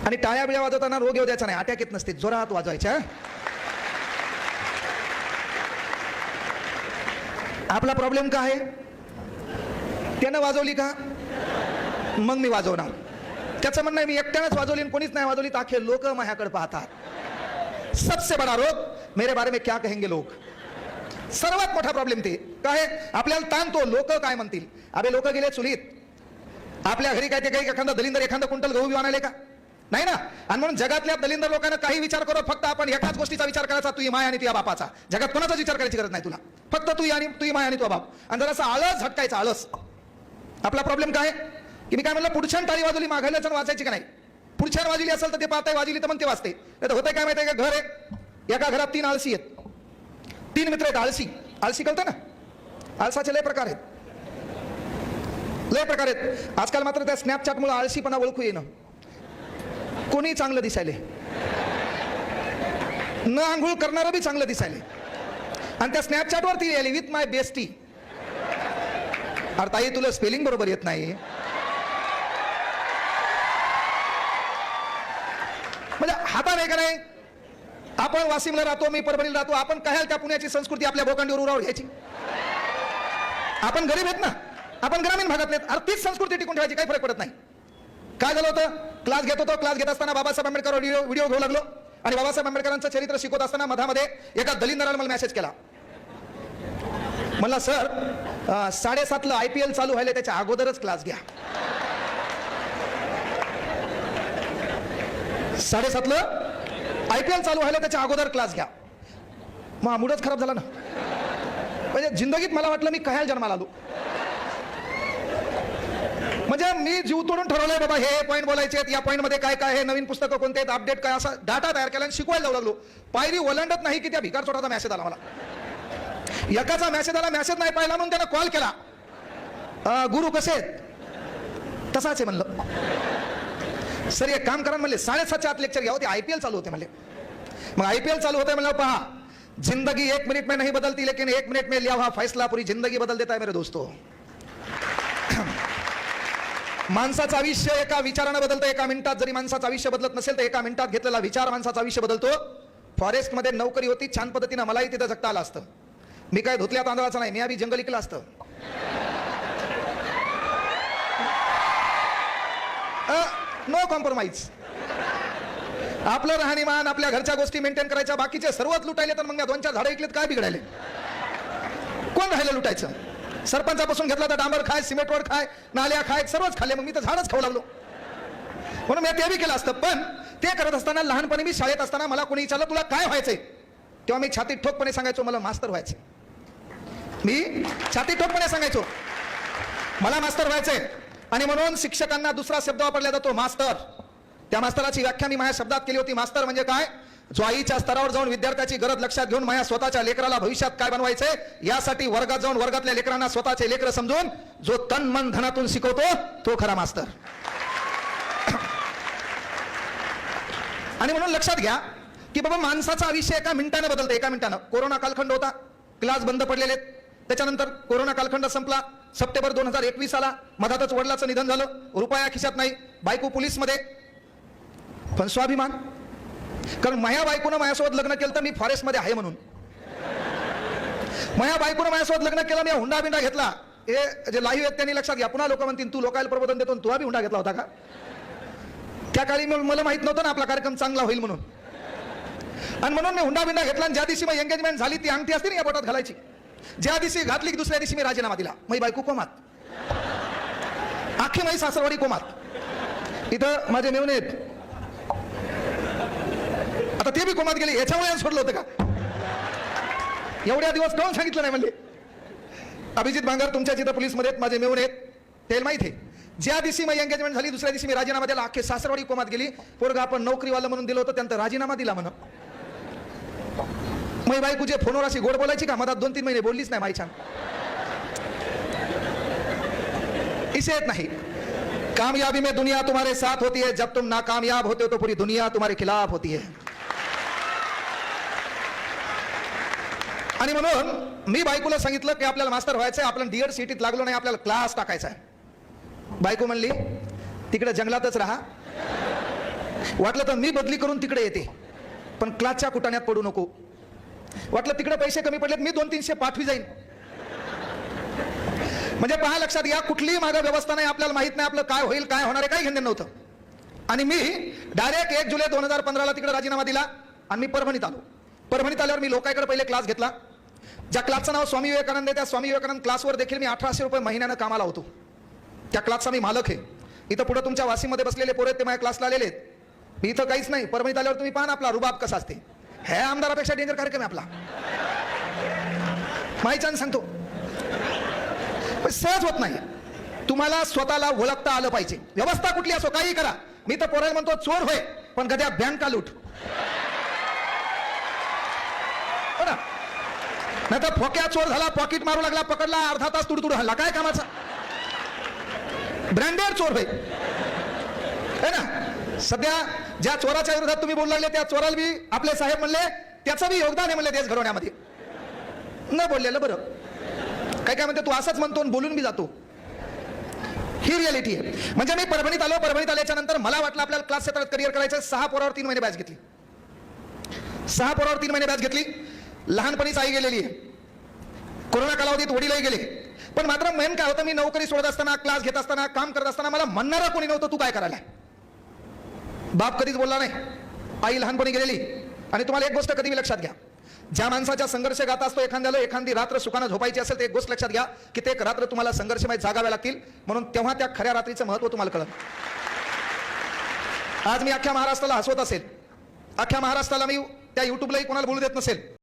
आणि टाळ्या बिळ्या वाजवताना रोग येऊ द्यायचा नाही, अटॅक येत नसते, जोरात वाजवायच्या. आपला प्रॉब्लेम काय आहे? त्यानं वाजवली का मग मी वाजवणार. त्याचं म्हणणं आहे मी एकट्यानंच वाजवली आणि कोणीच नाही वाजवली तर अख्खे लोक माझ्याकडे पाहतात. सबसे बडा रोग, मेरे बारे में क्या कहेंगे लोग. सर्वात मोठा प्रॉब्लेम ते काय, आपल्याला ताणतो लोक काय म्हणतील. अबे लोक गेले चुलीत, आपल्या घरी काय ते काही एखादा दलिंदर एखादा क्विंटल गहू घेऊन आले का? नाही ना. आणि म्हणून जगातल्या दलिंदर लोकांना काही विचार करो, फक्त आपण एकाच गोष्टीचा विचार करायचा, तुझी माय आणि तुझ्या बापाचा. जगात कोणाचाच विचार करायची गरज नाही तुला, फक्त तुझी माय आणि तुझा बाप. आणि जरासा आळस झटकायचा, आळस. आपला प्रॉब्लेम काय की मी काय म्हणलं, पुढच्या टाळी वाजवली मागायला चण वाचायची का नाही. पुढच्या वाजली असेल तर ते पाहताय, वाजली तर मग ते वाजते. नाही तर होतंय काय माहिती आहे का, घर आहे, एका घरात 3 आळशी आहेत, 3 मित्र आहेत. आळशी आळशी कळतं ना, आळसाचे लय प्रकार आहेत, लय प्रकार आहेत. आजकाल मात्र त्या स्नॅपचॅटमुळे आळशीपणा ओळखू येणं. कोणी चांगलं दिसायले, न आंघोळ करणारं बी चांगलं दिसायले, आणि त्या स्नॅपचॅटवरती आली विथ माय बेस्टी. अरे ताई तुला स्पेलिंग बरोबर येत नाही, म्हणजे हातात आहे का नाही. आपण वाशिमला राहतो, मी परभणीला राहतो, आपण काय त्या पुण्याची संस्कृती आपल्या भोकांडीवर उरावर घ्यायची. आपण गरीब आहेत ना, आपण ग्रामीण भागात नाहीत. अरे तीच संस्कृती टिकून ठेवायची, काही फरक पडत नाही. काय झालं होतं, क्लास घेत होतो, क्लास घेत असताना बाबासाहेब आंबेडकर व्हिडिओ घेऊ लागलो, आणि बाबासाहेब आंबेडकरांचं चरित्र शिकवत असताना मधामध्ये एका दलिंदराने मला मेसेज केला. म्हणला सर 7:30ला IPL चालू व्हायला त्याच्या अगोदरच क्लास घ्या. 7:30ला IPL चालू व्हायला त्याच्या अगोदर क्लास घ्या. मग मूडच खराब झाला ना. म्हणजे जिंदगीत मला वाटलं मी कशाला जन्माला आलो. म्हणजे मी जीव तोडून ठरवलंय बाबा हे पॉईंट बोलायचे, या पॉईंट मध्ये काय काय आहे, नवीन पुस्तकं कोणते आहेत, अपडेट काय, असा डाटा तयार केला आणि शिकवायला जाऊ लागलो. पायरी ओलांडत नाही की त्या भिकार चोटाचा मेसेज आला मला. एकाचा मेसेज आला, मेसेज नाही पाहिला म्हणून त्यानं कॉल केला, गुरु कसे आहेत, तसाच आहे म्हणलं. सर एक काम करा म्हणले, 7:30च्या आत लेक्चर घ्या होते, IPL चालू होते म्हणले. मग IPL चालू होते म्हणलं, पहा जिंदगी 1 मिनट में नहीं बदलती, लेकिन 1 मिनट में लिया हुआ फैसला पूरी जिंदगी बदल देता है मेरे दोस्तों. माणसाचं आयुष्य एका विचारानं बदलतं, एका मिनिटात. जरी माणसाचं आयुष्य बदलत नसेल तर एका मिनिटात घेतलेला विचार माणसाचं आयुष्य बदलतो. फॉरेस्टमध्ये नोकरी होती, छान पद्धतीनं मलाही तिथं जगता आलं असतं. मी काय धुतल्या तांदळाचं नाही, मी आधी जंगल इकलं असतं. No compromise. आपलं राहणीमान, आपल्या घरच्या गोष्टी मेंटेन करायच्या, बाकीचे सर्वच लुटायले तर मग 2-4 झाडं ऐकलेत काय बिघडायले. कोण राहिलं लुटायचं. सरपंचापासून घेतला तर डांबर खाय, सिमेंट रोड खाय, नाल्या खाय, सर्वच खाल्ले. मग मी तर झाडच खाऊ लागलो. म्हणून मी ते बी केलं असतं. पण ते करत असताना लहानपणी मी शाळेत असताना मला कोणी विचारलं तुला काय व्हायचंय, तेव्हा मी छातीत ठोकपणे सांगायचो मला मास्तर व्हायचंय. मी छातीत ठोकपणे सांगायचो मला मास्तर व्हायचंय. आणि म्हणून शिक्षकांना दुसरा शब्द वापरला जातो मास्तर. त्या मास्तराची व्याख्या मी माझ्या शब्दात केली होती. मास्तर म्हणजे काय, जो आईच्या स्तरावर जाऊन विद्यार्थ्याची गरज लक्षात घेऊन माझ्या स्वतःच्या लेकराला भविष्यात काय बनवायचंय यासाठी वर्गात जाऊन वर्गातल्या लेकरांना स्वतःचे लेकर समजून जो तन मन धनातून शिकवतो तो खरा मास्तर. आणि म्हणून लक्षात घ्या की बाबा माणसाचं आयुष्य एका मिनिटाने बदलतं, एका मिनिटानं. कोरोना कालखंड होता, क्लास बंद पडलेले. त्याच्यानंतर कोरोना कालखंड संपला, सप्टेंबर 2021 आला. मधातच वडिलाचं निधन झालं, रुपया खिशात नाही, बायको पोलीसमध्ये. पण स्वाभिमान, कारण माझ्या बायकोनं माझ्यासोबत लग्न केलं तर मी फॉरेस्टमध्ये आहे म्हणून. माझ्या बायकोनं माझ्यासोबत लग्न केलं, मी हुंडा बिंडा घेतला. हे जे लाईव्ह आहेत त्यांनी लक्षात घ्या. पुन्हा लोक म्हणतील तू लोकायला प्रबोधन देतो, तू बी हुंडा घेतला होता का. त्या काळी मला माहित नव्हतं ना आपला कार्यक्रम चांगला होईल म्हणून. आणि म्हणून मी हुंडा बिंडा घेतला. आणि ज्या दिवशी मग एंगेजमेंट झाली, ती अंगठी असते ना या बोटात घालायची, ज्या दिवशी घातली की दुसऱ्या दिवशी मी राजीनामा दिला. माझी बायको कोमात, अख्खी माझी सासरवाडी कोमात. इथं माझे मेवणे आहेत, आता ते बी कोमात गेले. याच्यामुळे सोडलं होतं का, एवढ्या दिवस कोण सांगितलं नाही म्हणले. अभिजित भांगर तुमच्या जिथं पोलीसमध्ये आहेत, माझे मेवणे आहेत, ते माहित आहे. ज्या दिवशी माझी एंगेजमेंट झाली दुसऱ्या दिवशी मी राजीनामा दिला. अख्खे सासरवाडी कोमात गेली. पोरगा आपण नोकरीवाला म्हणून दिलं होतं, त्यांचा राजीनामा दिला म्हणून. माझी बायको जे फोनवर अशी गोड बोलायची का, मधात 2-3 महिने बोललीच नाही माई छान. इसे येत नाही. कामयाबी में दुनिया तुम्हारे साथ होती है, जब तुम नाकामयाब होते हो तो पूरी दुनिया तुम्हारे खिलाफ होती है. आणि म्हणून मी बायकोला सांगितलं की आपल्याला मास्टर व्हायचंय, आपल्याला डीएड सीटीत लागलो नाही, आपल्याला क्लास टाकायचा आहे. बायको म्हणली तिकडे जंगलातच राहा, वाटलं तर मी बदली करून तिकडे येते, पण क्लासच्या कुटाण्यात पडू नको. वाटलं तिकडे पैसे कमी पडलेत, मी 200-300 पाठवी जाईन. म्हणजे पहा, लक्षात घ्या, कुठलीही मागे व्यवस्था नाही, आपल्याला माहित नाही आपलं काय होईल, काय होणार आहे, काही घेणं नव्हतं. आणि मी डायरेक्ट 1 जुलै 2015 तिकडे राजीनामा दिला आणि मी परभणीत आलो. परभणीत आल्यावर मी लोकांकडे पहिले क्लास घेतला. ज्या क्लासचं नाव स्वामी विवेकानंद आहे, त्या स्वामी विवेकानंद क्लासवर देखील मी 1800 रुपये महिन्यानं कामाला होतो. त्या क्लासचा मी मालक आहे. इथं पुढे तुमच्या वाशीमध्ये बसलेले पोरं आहेत, ते माझ्या क्लासला आलेले आहेत. मी इथं काहीच नाही. परभणीत आल्यावर तुम्ही पाहा ना आपला रुबाब कसा असते. हे आमदारापेक्षा डेंजर कार्यक्रम आहे आपला. माहिती सांगतो, सहज होत नाही. तुम्हाला स्वतःला ओळखता आलं पाहिजे. व्यवस्था कुठली असो, काही करा. मी तर पोराला म्हणतो चोर होय, पण गद्या बँका लूट. नाही तर फोक्या चोर झाला, पॉकेट मारू लागला, पकडला, अर्धा तास तुडतुड हल्ला, काय कामाचा. ब्रँडेड चोर होय है ना. सध्या ज्या चोराच्या विरोधात तुम्ही बोलू लागले, त्या चोराला बी आपले साहेब म्हणले त्याचं बी योगदान आहे म्हणले देश घडवण्यामध्ये. न बोललेलं बरं. काय काय म्हणते, तू असंच म्हणतो आणि बोलून बी जातो. ही रियालिटी आहे. म्हणजे मी परभणीत आलो. परभणीत आल्याच्या नंतर मला वाटलं आपल्याला क्लास क्षेत्रात करिअर करायचं. 6 पोरावर 3 महिने बॅच घेतली. 6 पोरावर 3 महिने बॅच घेतली. लहानपणीच आई गेलेली आहे. कोरोना कालावधीत वडीलही गेले. पण मात्र मेन काय होतं, मी नोकरी सोडत असताना, क्लास घेत असताना, काम करत असताना मला म्हणणारा कोणी नव्हतं तू काय करायला. बाप कधीच बोलला नाही. आई लहानपणी गेलेली. आणि तुम्हाला एक गोष्ट कधी मी लक्षात घ्या, ज्या माणसाच्या संघर्ष गात असतो एखाद्याला एखादी रात्र सुखानं झोपायची असेल, तर एक गोष्ट लक्षात घ्या की ते एक रात्र तुम्हाला संघर्षमय जागाव्या लागतील. म्हणून तेव्हा त्या खऱ्या रात्रीचं महत्व तुम्हाला कळलं. आज मी अख्ख्या महाराष्ट्राला हसवत असेल, अख्ख्या महाराष्ट्राला मी त्या युट्यूबलाही कोणाला बोलू देत नसेल,